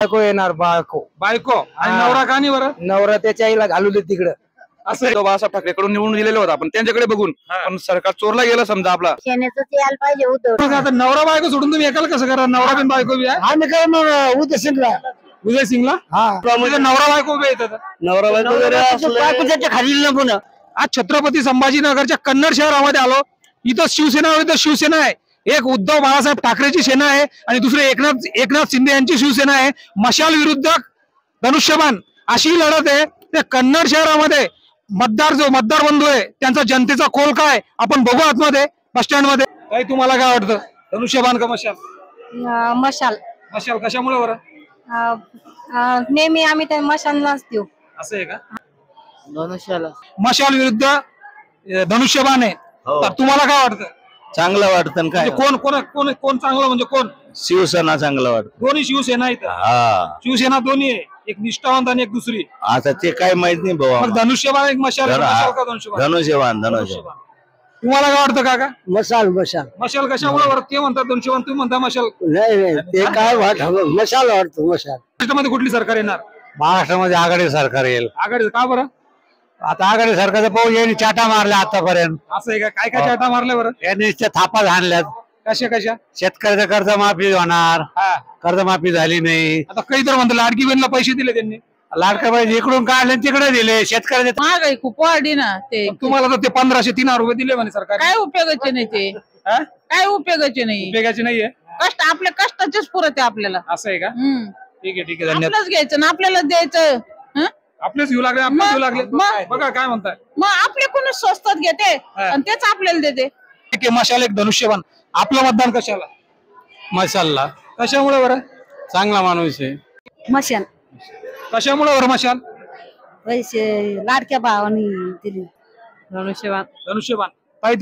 बायको येणार बायको बायको आणि हा. नवरा का नाही बरं? नवरा त्याच्या आईला घालू दे तिकडं. असं आहे. बाळासाहेब ठाकरेकडून निवडून दिलेला होता आपण त्यांच्याकडे बघून पण सरकार चोरला गेलं समजा आपला. शेण्याचं ते यायला पाहिजे होतं. मग आता नवरा बायको सोडून तुम्ही एकाला कसं करा? नवरा बिन बायको बी आहे. आम्ही काय मग उद्या सिंगला उदय सिंगला म्हणजे नवरा बायको उभे येतात. नवरा बायको त्याच्या खाली ना पुन्हा. आज छत्रपती संभाजीनगरच्या कन्नड शहरामध्ये आलो. इथं शिवसेना विरुद्ध शिवसेना आहे. एक उद्धव बाळासाहेब ठाकरेची सेना आहे आणि दुसरे एकनाथ शिंदे यांची शिवसेना आहे. मशाल विरुद्ध धनुष्यबाण अशी लढत आहे. ते कन्नड शहरामध्ये मतदार बंधू आहे त्यांचा जनतेचा कोल काय आपण बघू आतमध्ये बस स्टँड मध्ये. काही तुम्हाला काय वाटतं धनुष्यबाण का मशाल? मशाल मशाल कशामुळे बरं? नेहमी आम्ही त्या मशाललाच देऊ. असं आहे का? धनुष्याला मशाल विरुद्ध धनुष्यबाण आहे. तर तुम्हाला काय वाटतं? चांगलं वाटतं काय? म्हणजे कोण चांगलं म्हणजे कोण? शिवसेना चांगलं वाटतं. दोन्ही शिवसेना इथं. हा शिवसेना दोन्ही आहे. एक निष्ठावंत आणि एक दुसरी. आता ते काय माहित नाही भाऊ. मग धनुष्यबाण एक मशाल का धनुष्यबाण? धनुष्यबाण तुम्हाला काय वाटतं काका? मशाल मशाल कशामुळे बरं? ते म्हणतात धनुष्यबाण तुम्ही म्हणता मशाल. नाही ते काय मशाल वाटतं मशाल. महाराष्ट्रामध्ये कुठली सरकार येणार? महाराष्ट्रामध्ये आघाडी सरकार येईल. आघाडी का बरं? आता आघाडी सरकारचा पाऊस यांनी चाटा मारल्या आतापर्यंत. असं आहे का? काय काय चाटा मारल्या बरं? यांनी थापा झाडल्यात. कशा शेतकऱ्याचं कर्जमाफी होणार. कर्जमाफी झाली नाही. आता काही तर म्हणतात लाडकी बहिणीला पैसे दिले त्यांनी. लाडका बाई इकडून काढले तिकडे दिले. शेतकऱ्याचे महागाई खूप वाढली ना. ते तुम्हाला तर ते 1503 रुपये दिले म्हणे सरकार. काय उपयोगाचे नाही ते. काय उपयोगाचे नाही. उपयोगाचे नाहीये. कष्ट आपल्या कष्टाचेच पुरत आहे आपल्याला. असं आहे का? ठीक आहे धन्यवाद. आपलंच घ्यायचं ना आपल्यालाच द्यायचं. आपलेच घेऊ लागले बघा काय म्हणताय. मग आपले कोणी स्वस्तात घेते आणि तेच आपल्याला देते. ठीक आहे. मशाल एक धनुष्यबाण. आपलं मतदान कशाला? मशालला. कशामुळे बरं? चांगला माणूस आहे. मशाल कशामुळे बरं मशाल? पैसे लाडक्या भावानी दिली. धनुष्यबाण.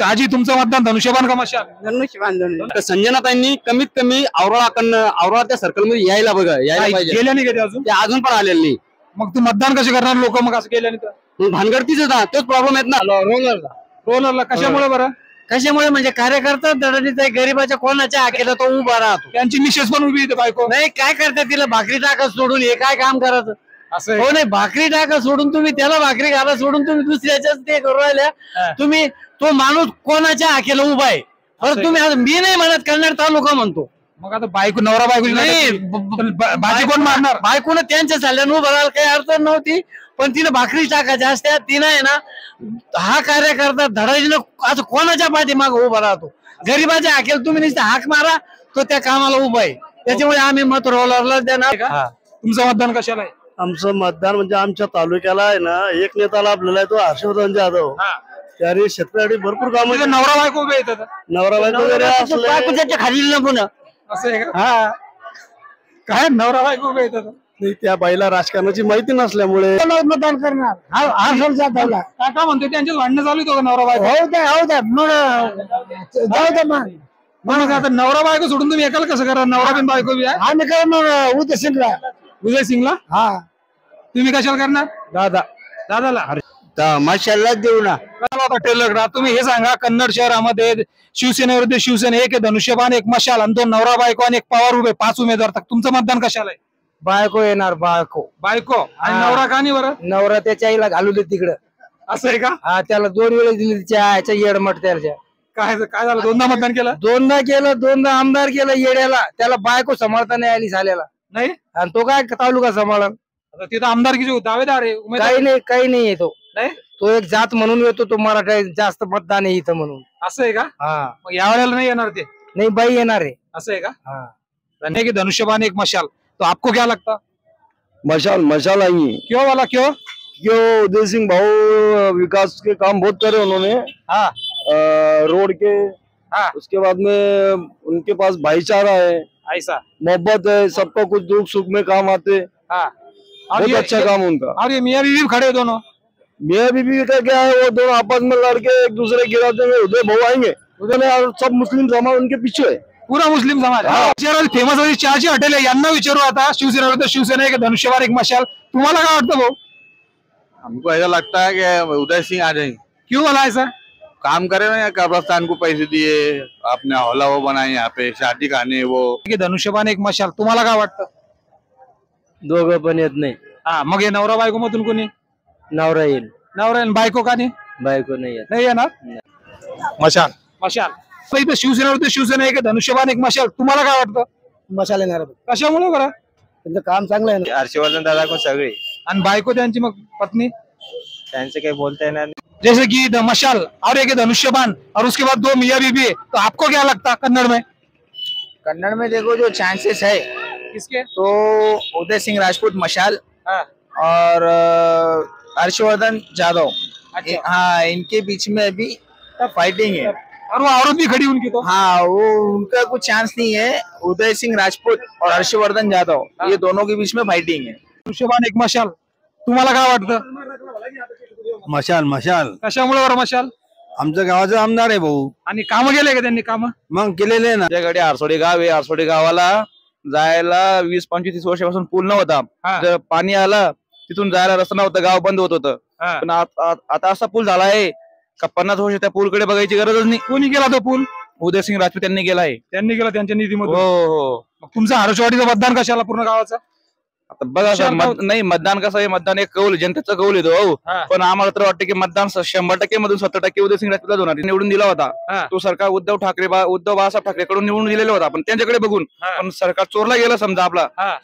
आजी तुमचं मतदान धनुष्यबाण का मशाल? संजनाताईंनी कमीत कमी औरळा त्या सर्कल मध्ये यायला पाहिजे. गेल्या नाही का ते अजून? ते अजून पण आलेले नाही. मग तू मतदान कसे करणार लोक मग असं गेल्याने तर? भानगडतीच ना तोच प्रॉब्लेम आहेत ना. रोलरला कशामुळे बरं? कशामुळे म्हणजे कार्यकर्ता दडणीचा गरीबाच्या कोणाच्या हाकेला तो उभा राहतो. त्यांची मिसेस पण उभी येते बायको. नाही काय करते तिला भाकरी टाका सोडून हे काय काम करायचं? असं हो नाही भाकरी टाका सोडून तुम्ही त्याला भाकरी घाला सोडून तुम्ही दुसऱ्याच्याच ते करू राहिल्या. तुम्ही तो माणूस कोणाच्या हाकेला उभा आहे. बरं तुम्ही मी नाही म्हणत कन्नड तालुका म्हणतो. मग आता बायको नवरा बायको नाही भाजी कोण मारणार? बायकोनं त्यांच्या चालल्यानं उभं राहायला काही अडचण नव्हती. पण तिला भाकरी टाकायच्या असत्या. तिनं आहे ना हा कार्यकर्ता धडाजीनं असं कोणाच्या पाठीमाग उभा राहतो. गरीबाच्या हाकेला तुम्ही नुसतं हाक मारा तो त्या कामाला उभा आहे. त्याच्यामुळे आम्ही मत रोलरला देणार. तुमचं मतदान कशाला आहे? आमचं मतदान म्हणजे आमच्या तालुक्याला आहे ना एक नेता लाभलेला आहे तो हर्षवर्धन जाधव. त्याने शेतकऱ्यासाठी भरपूर काम. नवरा बायको उभे येतात. नवरा बायको वगैरे असले त्याच्या खाली ना पुन्हा. असं आहे का? काय नवरा बायको उभे येतात? नाही त्या बाईला राजकारणाची माहिती नसल्यामुळे मतदान करणार. काका म्हणते त्यांच्याच भांडणं चालू होतं नवरा बायको. मग आता नवरा बायको सोडून तुम्ही एकाला कसं करा? नवरा बिन बायको बी आहे. आम्ही काय मग उद्या सिंगला. उदय सिंगला. तुम्ही कशाला करणार? दादाला. मशालला देऊ ना. टेलर तुम्ही हे सांगा कन्नड शहरामध्ये शिवसेनेविरुद्ध शिवसेना एक धनुष्यबाण एक मशाल आणि दोन नवरा बायको आणि एक पवार उभे 5 उमेदवार. तुमचं मतदान कशाला आहे? बायको येणार बायको आणि नवरा का नाही बरं? नवरा त्याच्या आईला घालू दे तिकडं. असं आहे का? त्याला 2 वेळेस दिली तिच्या येडमट. त्याच्या काय झालं? दोनदा मतदान केलं? दोनदा केलं. दोनदा आमदार केलं येड्याला. त्याला बायको सांभाळता नाही आली झालेला. नाही आणि तो काय तालुका सांभाळा. आता तिथं आमदारकीचे दावेदार आहे. काही नाही येतो. नाही तो एक जात म्हणून येतो. तो मराठा जास्त मतदान आहे इथं म्हणून. असं आहे का? मग यावेळेला नाही येणार ते? नाही बाई येणार आहे. असं आहे का? की धनुष्यबाण एक मशाल. तो आपको क्या लगता? मशाल आई क्यों वाला क्यों? क्यों उदय सिंह भाऊ विकास के काम बहुत करे उन्होंने. रोड के. उसके बाद में उनके पास भाईचारा है. ऐसा मोहब्बत है. सबका कुछ दुख सुख में काम आते. बहुत अच्छा काम उनका. और ये मियाँ बीवी खड़े दोनों. मियाँ बीवी का क्या है वो दोनों आपस में लड़के एक दूसरे गिराते हुए उदय भाऊ आएंगे. उदय सब मुस्लिम समाज उनके पीछे है. पुरा मुस्लिम समाज. फेमस अशी चहाची हॉटेल आहे. यांना विचारू आता शिवसेना विरुद्ध शिवसेना एक धनुष्यबाण एक मशाल. तुम्हाला काय वाटतं भाऊ? हमको ऐसा लगता है कि उदय सिंह आ जाएंगे. क्यों वाला ऐसा? काम करे ना. कब्रस्तान को पैसे दिए आपने हौला वो बनाए यहाँ पे शादी खाने वो. धनुष्यबाण एक मशाल. तुम्हाला काय वाटतं? दोघं पण येत नाही. हा मग हे नवरा बायको मधून कोणी? नवरा येईल, नवरा आणि बायको का नाही? बायको नाही येत. नाही येणार. मशाल मशाल. तर इथं शिवसेना होते, शिवसेना एक धनुष्यबाण एक मशाल. तुम्हाला काय वाटतं? मशाल येणार कशामुळे बरं? त्यांचं काम चांगलं आहे ना. हर्षवर्धन दादा को सगळे आणि बायको त्यांची मग पत्नी? त्यांचे काही बोलता येणार नाही. जैसे कि द मशाल और एक है धनुष्यबाण और उसके बाद 2 मियाँ बीबी है, तो आपको क्या लगता है कन्नड़ में? कन्नड़ में देखो जो चांसेस है किसके? तो उदय सिंह राजपूत मशाल हाँ। और हर्षवर्धन जादव। अच्छा। हाँ, इनके बीच में अभी फाइटिंग है। और वो औरत भी खड़ी उनकी तो। हाँ, वो उनका कुछ चांस नहीं है। उदय सिंह राजपूत और हर्षवर्धन जादव, ये दोनों के बीच में फाइटिंग है। धनुष्यबाण एक मशाल. तुम्हाला काय वाटतं? मशाल मशाल कशामुळे बरं मशाल? आमच्या गावाचा आमदार आहे भाऊ. आणि कामं केले का त्यांनी? कामं मग केलेले आहे ना. आमच्याकडे आरसोडी गाव आहे. आरसोडी गावाला जायला 20-25-30 वर्षापासून पूल नव्हता. हा. जर पाणी आलं तिथून जायला रस्ता नव्हता, गाव बंद होत होतं. हा. पण आता असा पूल झाला आहे का 50 वर्ष त्या पूलकडे बघायची गरजच नाही. कोणी केला तो पूल? उदयसिंग राजपूत यांनी केला आहे. त्यांनी केला त्यांच्या हो निधीमधून. हो. मग तुमचं हरसवाडीचं मतदान कशाला पूर्ण गावाचं? आता बघा सर, नाही मतदान कसं आहे, मतदान एक कौल जनतेचा कौल येतो हो. हा. पण आम्हाला तर वाटतं की मतदान 100% मधून 70% उदयसिंग राजपूतला होणार. निवडून दिला होता हा. तो सरकार उद्धव बाळासाहेब ठाकरे कडून निवडून दिलेला होता. पण त्यांच्याकडे बघून हा. पण सरकार चोरला गेलं समजा आपला. हा.